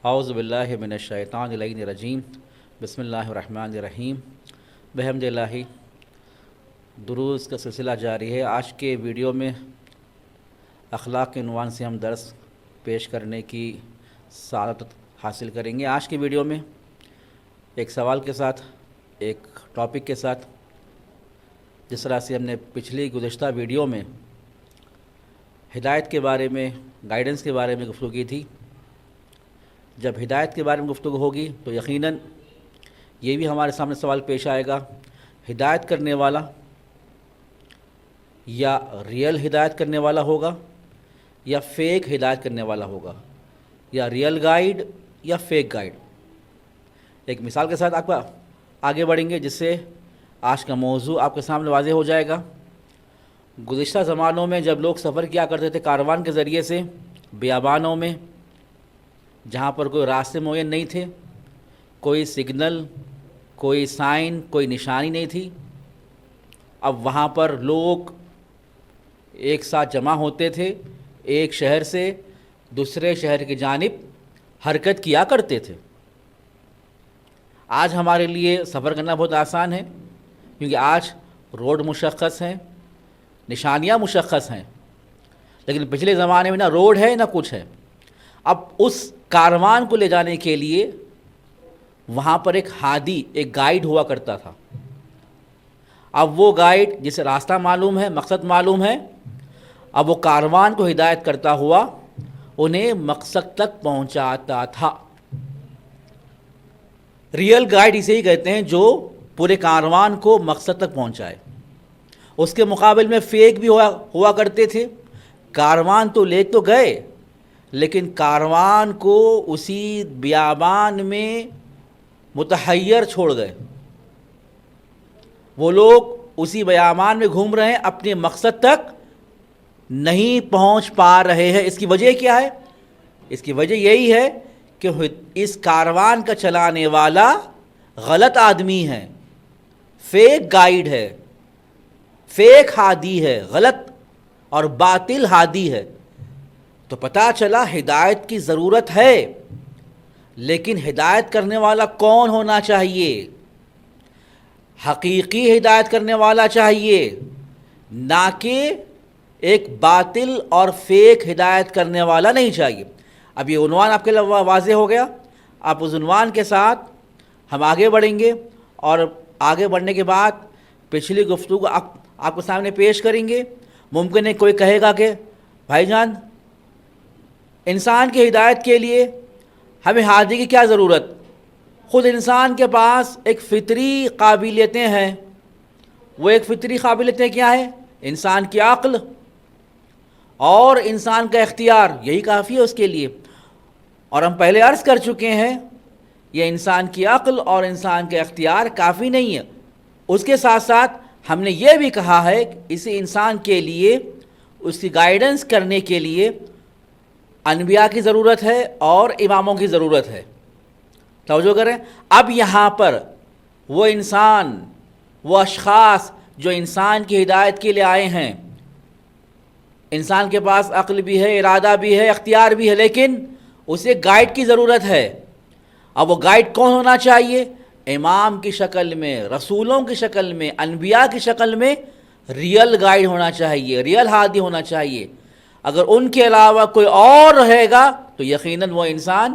اعوذ باللہ من الشیطان الرجیم بسم اللہ الرحمن الرحیم بحمد اللہ۔ دروس کا سلسلہ جاری ہے۔ آج کے ویڈیو میں اخلاق کے عنوان سے ہم درس پیش کرنے کی سعادت حاصل کریں گے۔ آج کے ویڈیو میں ایک سوال کے ساتھ، ایک ٹاپک کے ساتھ، جس طرح سے ہم نے پچھلی گزشتہ ویڈیو میں ہدایت کے بارے میں، گائیڈنس کے بارے میں گفتگو کی تھی۔ جب ہدایت کے بارے میں گفتگو ہوگی تو یقیناً یہ بھی ہمارے سامنے سوال پیش آئے گا، ہدایت کرنے والا یا ریئل ہدایت کرنے والا ہوگا یا فیک ہدایت کرنے والا ہوگا، یا ریئل گائیڈ یا فیک گائیڈ۔ ایک مثال کے ساتھ آپ آگے بڑھیں گے، جس سے آج کا موضوع آپ کے سامنے واضح ہو جائے گا۔ گزشتہ زمانوں میں جب لوگ سفر کیا کرتے تھے کاروان کے ذریعے سے بیابانوں میں، جہاں پر کوئی راستے معین نہیں تھے، کوئی سگنل، کوئی سائن، کوئی نشانی نہیں تھی، اب وہاں پر لوگ ایک ساتھ جمع ہوتے تھے، ایک شہر سے دوسرے شہر کی جانب حرکت کیا کرتے تھے۔ آج ہمارے لیے سفر کرنا بہت آسان ہے، کیونکہ آج روڈ مشخص ہیں، نشانیاں مشخص ہیں، لیکن پچھلے زمانے میں نہ روڈ ہے نہ کچھ ہے۔ اب اس کاروان کو لے جانے کے لیے وہاں پر ایک ہادی، ایک گائیڈ ہوا کرتا تھا۔ اب وہ گائیڈ جسے راستہ معلوم ہے، مقصد معلوم ہے، اب وہ کاروان کو ہدایت کرتا ہوا انہیں مقصد تک پہنچاتا تھا۔ ریئل گائیڈ اسے ہی کہتے ہیں جو پورے کاروان کو مقصد تک پہنچائے۔ اس کے مقابل میں فیک بھی ہوا کرتے تھے۔ کاروان تو لے تو گئے، لیکن کاروان کو اسی بیابان میں متحیر چھوڑ گئے۔ وہ لوگ اسی بیابان میں گھوم رہے ہیں، اپنے مقصد تک نہیں پہنچ پا رہے ہیں۔ اس کی وجہ کیا ہے؟ اس کی وجہ یہی ہے کہ اس کاروان کا چلانے والا غلط آدمی ہے، فیک گائیڈ ہے، فیک ہادی ہے، غلط اور باطل ہادی ہے۔ تو پتہ چلا ہدایت کی ضرورت ہے، لیکن ہدایت کرنے والا کون ہونا چاہیے؟ حقیقی ہدایت کرنے والا چاہیے، نہ کہ ایک باطل اور فیک ہدایت کرنے والا نہیں چاہیے۔ اب یہ عنوان آپ کے لیے واضح ہو گیا۔ آپ اس عنوان کے ساتھ ہم آگے بڑھیں گے، اور آگے بڑھنے کے بعد پچھلی گفتگو آپ کے سامنے پیش کریں گے۔ ممکن ہے کوئی کہے گا کہ بھائی جان، انسان کی ہدایت کے لیے ہمیں ہادی کی کیا ضرورت؟ خود انسان کے پاس ایک فطری قابلیتیں ہیں۔ وہ ایک فطری قابلیتیں کیا ہیں؟ انسان کی عقل اور انسان کا اختیار، یہی کافی ہے اس کے لیے۔ اور ہم پہلے عرض کر چکے ہیں، یہ انسان کی عقل اور انسان کا اختیار کافی نہیں ہے۔ اس کے ساتھ ساتھ ہم نے یہ بھی کہا ہے کہ اسی انسان کے لیے، اس کی گائیڈنس کرنے کے لیے انبیاء کی ضرورت ہے اور اماموں کی ضرورت ہے۔ توجہ کریں، اب یہاں پر وہ انسان، وہ اشخاص جو انسان کی ہدایت کے لیے آئے ہیں، انسان کے پاس عقل بھی ہے، ارادہ بھی ہے، اختیار بھی ہے، لیکن اسے گائیڈ کی ضرورت ہے۔ اب وہ گائیڈ کون ہونا چاہیے؟ امام کی شکل میں، رسولوں کی شکل میں، انبیاء کی شکل میں ریئل گائیڈ ہونا چاہیے، ریئل ہادی ہونا چاہیے۔ اگر ان کے علاوہ کوئی اور رہے گا تو یقیناً وہ انسان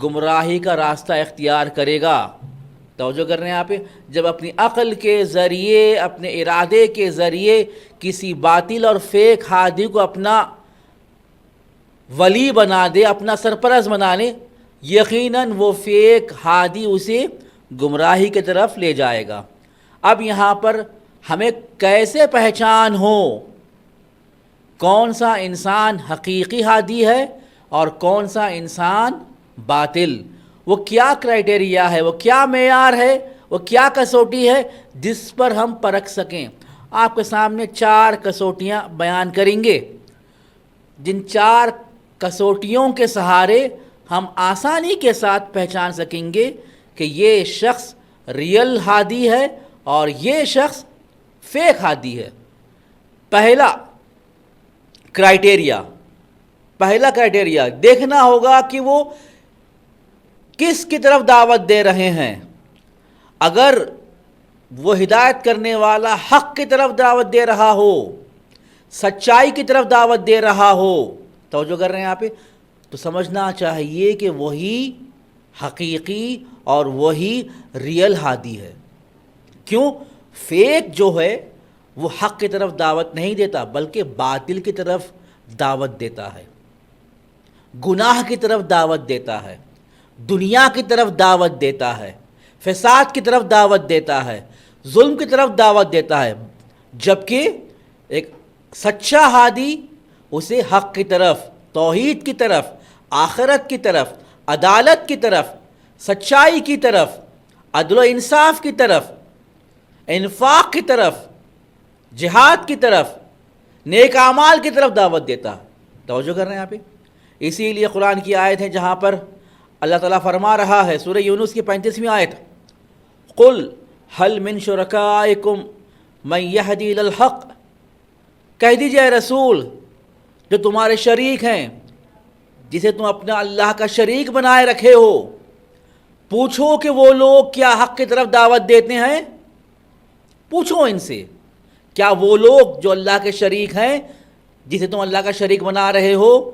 گمراہی کا راستہ اختیار کرے گا۔ توجہ کر رہے ہیں آپ، جب اپنی عقل کے ذریعے، اپنے ارادے کے ذریعے کسی باطل اور فیک ہادی کو اپنا ولی بنا دے، اپنا سرپرست بنا لے، یقیناً وہ فیک ہادی اسے گمراہی کی طرف لے جائے گا۔ اب یہاں پر ہمیں کیسے پہچان ہو کون سا انسان حقیقی ہادی ہے اور کون سا انسان باطل؟ وہ کیا کرائٹیریا ہے، وہ کیا معیار ہے، وہ کیا کسوٹی ہے جس پر ہم پرکھ سکیں؟ آپ کے سامنے 4 کسوٹیاں بیان کریں گے، جن 4 کسوٹیوں کے سہارے ہم آسانی کے ساتھ پہچان سکیں گے کہ یہ شخص ریئل ہادی ہے اور یہ شخص فیک ہادی ہے۔ پہلا کرائٹیریا دیکھنا ہوگا کہ وہ کس کی طرف دعوت دے رہے ہیں۔ اگر وہ ہدایت کرنے والا حق کی طرف دعوت دے رہا ہو، سچائی کی طرف دعوت دے رہا ہو، توجہ کر رہے ہیں آپ، تو سمجھنا چاہیے کہ وہی حقیقی اور وہی ریئل ہادی ہے۔ کیوں؟ فیک جو ہے وہ حق کی طرف دعوت نہیں دیتا بلکہ باطل کی طرف دعوت دیتا ہے، گناہ کی طرف دعوت دیتا ہے، دنیا کی طرف دعوت دیتا ہے، فساد کی طرف دعوت دیتا ہے، ظلم کی طرف دعوت دیتا ہے، جبکہ ایک سچا ہادی اسے حق کی طرف، توحید کی طرف، آخرت کی طرف، عدالت کی طرف، سچائی کی طرف، عدل و انصاف کی طرف، انفاق کی طرف، جہاد کی طرف، نیک اعمال کی طرف دعوت دیتا ہے۔ توجہ کر رہے ہیں آپ، اسی لیے قرآن کی آیت ہے جہاں پر اللہ تعالیٰ فرما رہا ہے، سورہ یونس کی 35ویں آیت، قل هل من شرکائکم من یہدی الی الحق، کہہ دیجئے اے رسول جو تمہارے شریک ہیں، جسے تم اپنا اللہ کا شریک بنائے رکھے ہو، پوچھو کہ وہ لوگ کیا حق کی طرف دعوت دیتے ہیں؟ پوچھو ان سے، کیا وہ لوگ جو اللہ کے شریک ہیں، جسے تم اللہ کا شریک بنا رہے ہو،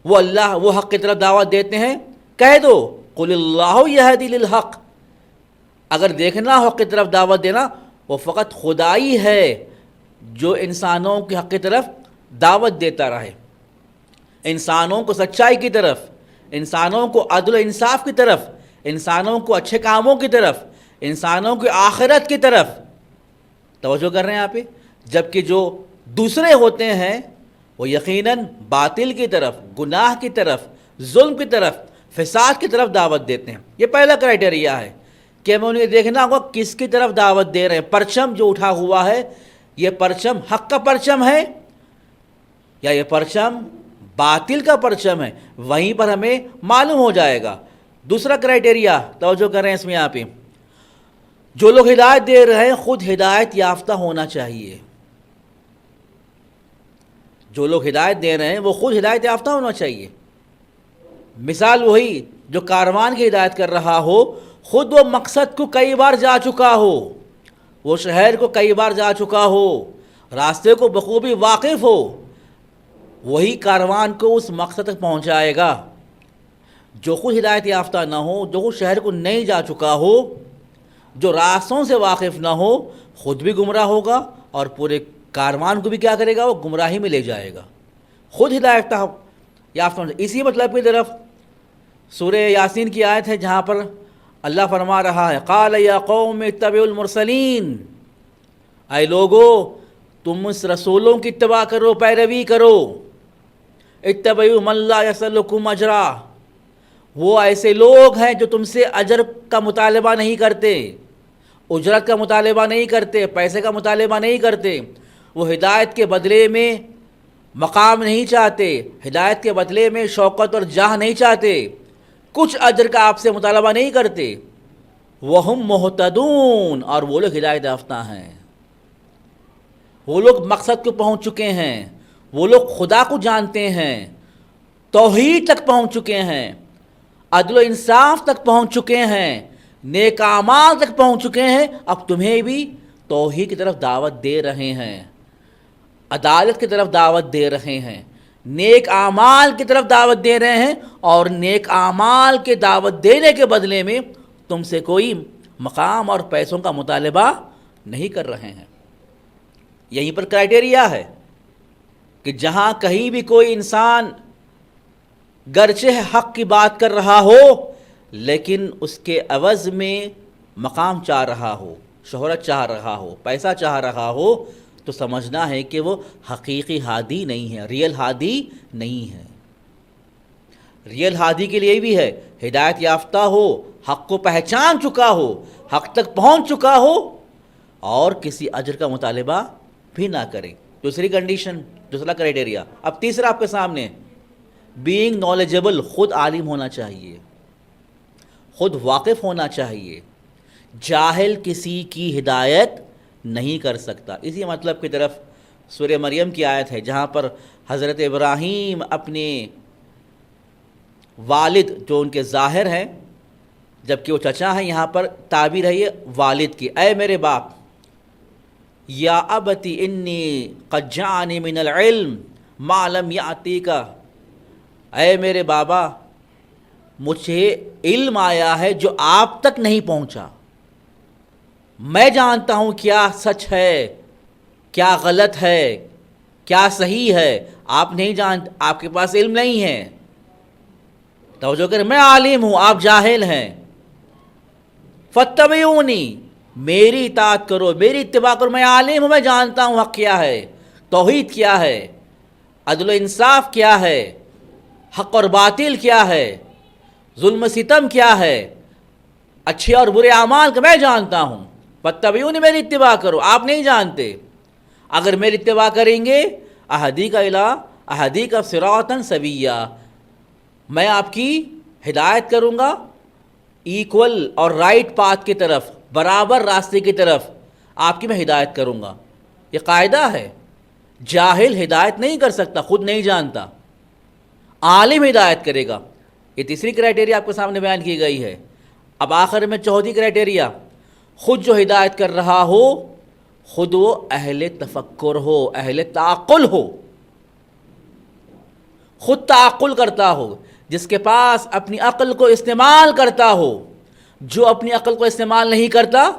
وہ حق کی طرف دعوت دیتے ہیں؟ کہہ دو قل اللہ یہدی للحق، اگر دیکھنا حق کی طرف دعوت دینا، وہ فقط خدائی ہے جو انسانوں کی حق کی طرف دعوت دیتا رہے، انسانوں کو سچائی کی طرف، انسانوں کو عدل و انصاف کی طرف، انسانوں کو اچھے کاموں کی طرف، انسانوں کی آخرت کی طرف۔ توجہ کر رہے ہیں آپ، جبکہ جو دوسرے ہوتے ہیں وہ یقیناً باطل کی طرف، گناہ کی طرف، ظلم کی طرف، فساد کی طرف دعوت دیتے ہیں۔ یہ پہلا کرائٹیریا ہے کہ ہمیں انہیں دیکھنا ہوگا کس کی طرف دعوت دے رہے ہیں۔ پرچم جو اٹھا ہوا ہے، یہ پرچم حق کا پرچم ہے یا یہ پرچم باطل کا پرچم ہے، وہیں پر ہمیں معلوم ہو جائے گا۔ دوسرا کرائٹیریا توجہ کریں اس میں آپ، جو لوگ ہدایت دے رہے ہیں خود ہدایت یافتہ ہونا چاہیے۔ جو لوگ ہدایت دے رہے ہیں وہ خود ہدایت یافتہ ہونا چاہیے۔ مثال وہی جو کاروان کی ہدایت کر رہا ہو، خود وہ مقصد کو کئی بار جا چکا ہو، وہ شہر کو کئی بار جا چکا ہو، راستے کو بخوبی واقف ہو، وہی کاروان کو اس مقصد تک پہنچائے گا۔ جو خود ہدایت یافتہ نہ ہو، جو خود شہر کو نہیں جا چکا ہو، جو راستوں سے واقف نہ ہو، خود بھی گمراہ ہوگا اور پورے کاروان کو بھی کیا کرے گا؟ وہ گمراہی میں لے جائے گا۔ خود ہدایت یافتہ ہونا۔ اسی مطلب کی طرف سورہ یاسین کی آیت ہے جہاں پر اللہ فرما رہا ہے، قال یا قوم اتبعوا المرسلین، اے لوگو تم اس رسولوں کی اتباع کرو، پیروی کرو۔ اتبعوا من لا یسألکم اجرا، وہ ایسے لوگ ہیں جو تم سے اجر کا مطالبہ نہیں کرتے، اجرت کا مطالبہ نہیں کرتے، پیسے کا مطالبہ نہیں کرتے، وہ ہدایت کے بدلے میں مقام نہیں چاہتے، ہدایت کے بدلے میں شوکت اور جاہ نہیں چاہتے، کچھ اجر کا آپ سے مطالبہ نہیں کرتے۔ وہم مہتدون، اور وہ لوگ ہدایت یافتہ ہیں، وہ لوگ مقصد کو پہنچ چکے ہیں، وہ لوگ خدا کو جانتے ہیں، توحید تک پہنچ چکے ہیں، عدل و انصاف تک پہنچ چکے ہیں، نیک اعمال تک پہنچ چکے ہیں۔ اب تمہیں بھی توحید کی طرف دعوت دے رہے ہیں، عدالت کی طرف دعوت دے رہے ہیں، نیک اعمال کی طرف دعوت دے رہے ہیں، اور نیک اعمال کے دعوت دینے کے بدلے میں تم سے کوئی مقام اور پیسوں کا مطالبہ نہیں کر رہے ہیں۔ یہیں پر کرائٹیریا ہے کہ جہاں کہیں بھی کوئی انسان گرچہ حق کی بات کر رہا ہو لیکن اس کے عوض میں مقام چاہ رہا ہو، شہرت چاہ رہا ہو، پیسہ چاہ رہا ہو، تو سمجھنا ہے کہ وہ حقیقی ہادی نہیں ہے، ریئل ہادی نہیں ہے۔ ریئل ہادی کے لیے بھی ہے ہدایت یافتہ ہو، حق کو پہچان چکا ہو، حق تک پہنچ چکا ہو اور کسی اجر کا مطالبہ بھی نہ کرے۔ دوسری کنڈیشن، دوسرا کرائٹیریا۔ اب تیسرا آپ کے سامنے، بینگ نالجبل، خود عالم ہونا چاہیے، خود واقف ہونا چاہیے۔ جاہل کسی کی ہدایت نہیں کر سکتا۔ اسی مطلب کی طرف سورہ مریم کی آیت ہے جہاں پر حضرت ابراہیم اپنے والد جو ان کے ظاہر ہیں جبکہ وہ چچا ہیں، یہاں پر تعبیر ہے یہ والد کی، اے میرے باپ، یا ابتی انی قد جاءنی من العلم ما لم یأتیک، اے میرے بابا مجھے علم آیا ہے جو آپ تک نہیں پہنچا، میں جانتا ہوں کیا سچ ہے، کیا غلط ہے، کیا صحیح ہے، آپ نہیں جانتے، آپ کے پاس علم نہیں ہے۔ توجہ کریں، میں عالم ہوں، آپ جاہل ہیں۔ فاتبعونی، میری اطاعت کرو، میری اتباع کرو، میں عالم ہوں، میں جانتا ہوں حق کیا ہے، توحید کیا ہے، عدل و انصاف کیا ہے، حق اور باطل کیا ہے، ظلم و ستم کیا ہے، اچھے اور برے اعمال کا میں جانتا ہوں۔ فاتبعونی، میری اتباع کرو، آپ نہیں جانتے۔ اگر میری اتباع کریں گے، اہدیک صراطا سویا، میں آپ کی ہدایت کروں گا ایکول اور رائٹ پاتھ کی طرف، برابر راستے کی طرف آپ کی میں ہدایت کروں گا۔ یہ قاعدہ ہے، جاہل ہدایت نہیں کر سکتا، خود نہیں جانتا، عالم ہدایت کرے گا۔ یہ تیسری کرائٹیریا آپ کے سامنے بیان کی گئی ہے۔ اب آخر میں چوتھی کرائٹیریا، خود جو ہدایت کر رہا ہو خود وہ اہل تفکر ہو، اہل تعقل ہو، خود تعقل کرتا ہو، جس کے پاس اپنی عقل کو استعمال کرتا ہو۔ جو اپنی عقل کو استعمال نہیں کرتا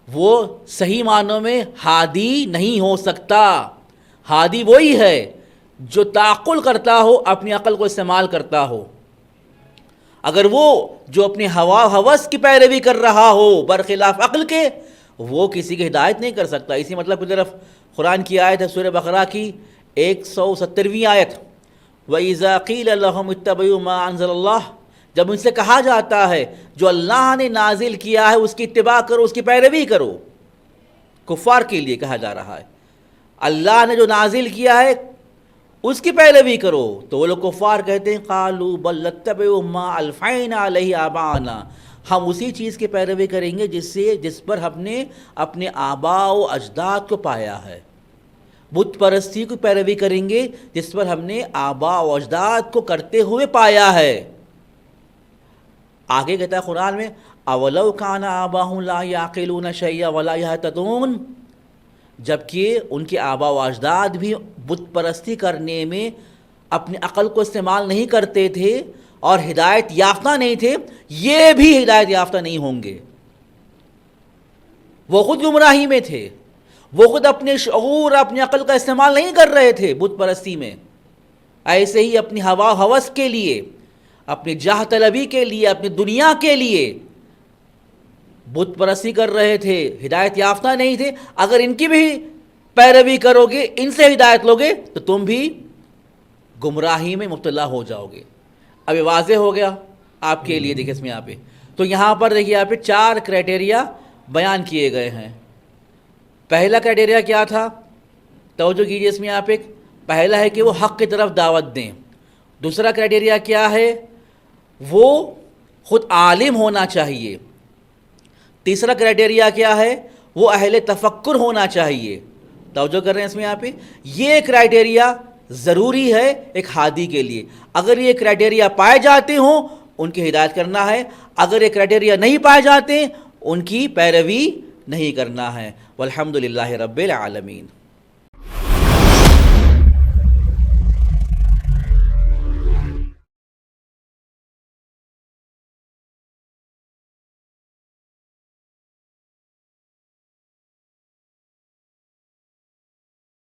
وہ صحیح معنوں میں ہادی نہیں ہو سکتا۔ ہادی وہی ہے جو تعقل کرتا ہو، اپنی عقل کو استعمال کرتا ہو۔ اگر وہ جو اپنی ہوا ہوس کی پیروی کر رہا ہو برخلاف عقل کے، وہ کسی کی ہدایت نہیں کر سکتا۔ اسی مطلب کی طرف قرآن کی آیت ہے سورہ بقرہ کی 170ویں آیت، وَإِذَا قِيلَ لَهُمُ اتَّبِعُوا مَا أَنزَلَ اللَّهُ، جب ان سے کہا جاتا ہے جو اللہ نے نازل کیا ہے اس کی اتباع کرو، اس کی پیروی کرو۔ کفار کے لیے کہا جا رہا ہے اللہ نے جو نازل کیا ہے اس کی پیروی کرو، تو وہ لوگ کفار کہتے ہیں قالوا بل نتبع ما الفینا علیہ آباءنا، ہم اسی چیز کی پیروی کریں گے جس پر ہم نے اپنے آباء و اجداد کو پایا ہے۔ بت پرستی کی پیروی کریں گے جس پر ہم نے آباء و اجداد کو کرتے ہوئے پایا ہے۔ آگے کہتا ہے قرآن میں اولو کان آباؤہم لا یعقلون شیئا ولا یہتدون، جبکہ ان کے آباء و اجداد بھی بت پرستی کرنے میں اپنی عقل کو استعمال نہیں کرتے تھے اور ہدایت یافتہ نہیں تھے، یہ بھی ہدایت یافتہ نہیں ہوں گے۔ وہ خود گمراہی میں تھے، وہ خود اپنے شعور، اپنی عقل کا استعمال نہیں کر رہے تھے بت پرستی میں۔ ایسے ہی اپنی ہوا ہوس کے لیے، اپنی جاہ طلبی کے لیے، اپنی دنیا کے لیے بت پرستی کر رہے تھے، ہدایت یافتہ نہیں تھے۔ اگر ان کی بھی پیروی کرو گے، ان سے ہدایت لوگے، تو تم بھی گمراہی میں مبتلا ہو جاؤ گے۔ اب یہ واضح ہو گیا آپ کے لیے۔ دیکھیں اس میں یہاں پہ تو یہاں پر دیکھیے یہاں پہ 4 کرائٹیریا بیان کیے گئے ہیں۔ پہلا کرائٹیریا کیا تھا؟ توجہ کیجیے اس میں یہاں پہ، پہلا ہے کہ وہ حق کی طرف دعوت دیں۔ دوسرا کرائٹیریا کیا ہے؟ وہ خود عالم ہونا چاہیے۔ تیسرا کرائٹیریا کیا ہے؟ وہ اہل تفکر ہونا چاہیے۔ توجہ کر رہے ہیں اس میں یہاں پہ، یہ کرائٹیریا ضروری ہے ایک ہادی کے لیے۔ اگر یہ کرائٹیریا پائے جاتے ہوں ان کی ہدایت کرنا ہے، اگر یہ کرائٹیریا نہیں پائے جاتے ان کی پیروی نہیں کرنا ہے۔ والحمدللہ رب العالمین۔